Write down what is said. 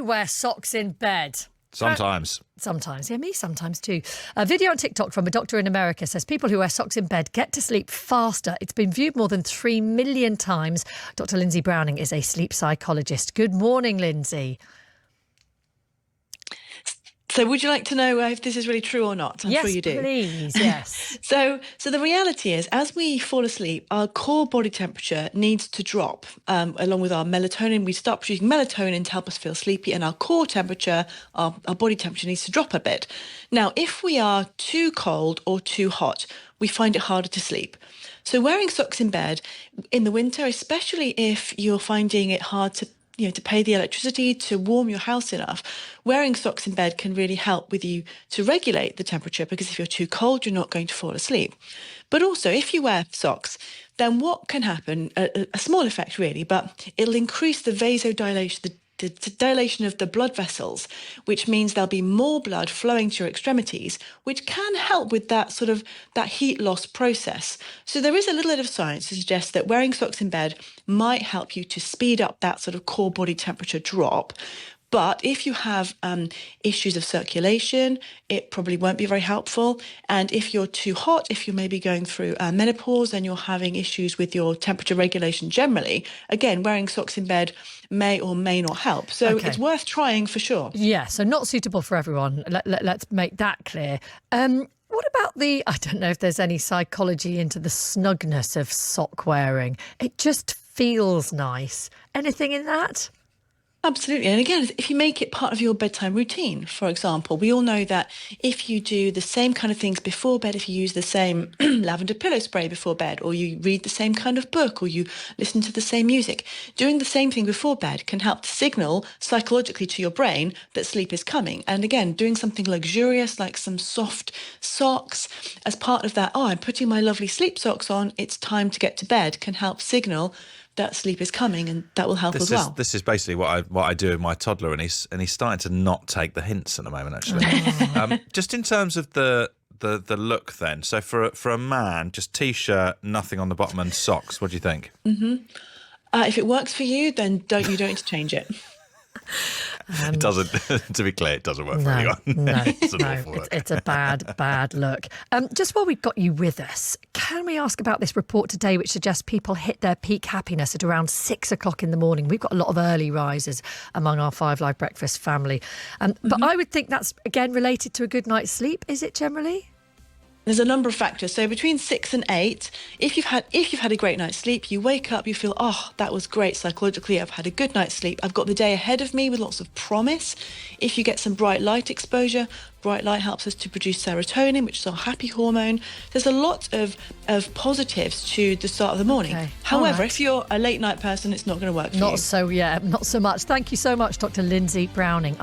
you wear socks in bed? Sometimes. Sometimes. Yeah, me sometimes too. A video on TikTok from a doctor in America says people who wear socks in bed get to sleep faster. It's been viewed more than 3 million times. Dr. Lindsay Browning is a sleep psychologist. Good morning, Lindsay. So would you like to know if this is really true or not? I'm yes, sure you do. Please, yes. So the reality is, as we fall asleep, our core body temperature needs to drop along with our melatonin. We start producing melatonin to help us feel sleepy, and our core temperature, our body temperature needs to drop a bit. Now, if we are too cold or too hot, we find it harder to sleep. So wearing socks in bed in the winter, especially if you're finding it hard to pay the electricity to warm your house enough, wearing socks in bed can really help with you to regulate the temperature, because if you're too cold, you're not going to fall asleep. But also, if you wear socks, then what can happen, a small effect really, but it'll increase the vasodilation, the dilation of the blood vessels, which means there'll be more blood flowing to your extremities, which can help with that heat loss process. So there is a little bit of science to suggest that wearing socks in bed might help you to speed up that sort of core body temperature drop. But if you have issues of circulation, it probably won't be very helpful. And if you're too hot, if you're maybe going through menopause and you're having issues with your temperature regulation generally, again, wearing socks in bed may or may not help. So It's worth trying for sure. Yeah, so not suitable for everyone. Let's make that clear. What about I don't know if there's any psychology into the snugness of sock wearing. It just feels nice. Anything in that? Absolutely. And again, if you make it part of your bedtime routine, for example, we all know that if you do the same kind of things before bed, if you use the same lavender pillow spray before bed, or you read the same kind of book, or you listen to the same music, doing the same thing before bed can help to signal psychologically to your brain that sleep is coming. And again, doing something luxurious like some soft socks as part of that, I'm putting my lovely sleep socks on, it's time to get to bed, can help signal that sleep is coming, and that will help as well. This is basically what I do with my toddler, and he's starting to not take the hints at the moment, actually. Just in terms of the look, then. So for a man, just t-shirt, nothing on the bottom, and socks. What do you think? If it works for you, then don't need to change it. It doesn't. To be clear, it doesn't work for anyone. It's a bad look. Just while we've got you with us, can we ask about this report today, which suggests people hit their peak happiness at around 6 o'clock in the morning? We've got a lot of early risers among our Five Live Breakfast family, but I would think that's again related to a good night's sleep. Is it generally? There's a number of factors. So between 6 and 8, if you've had a great night's sleep, you wake up, you feel, that was great psychologically. I've had a good night's sleep. I've got the day ahead of me with lots of promise. If you get some bright light exposure, bright light helps us to produce serotonin, which is our happy hormone. There's a lot of positives to the start of the morning. Okay. However, if you're a late night person, it's not going to work for you. Not so much. Thank you so much, Dr. Lindsay Browning.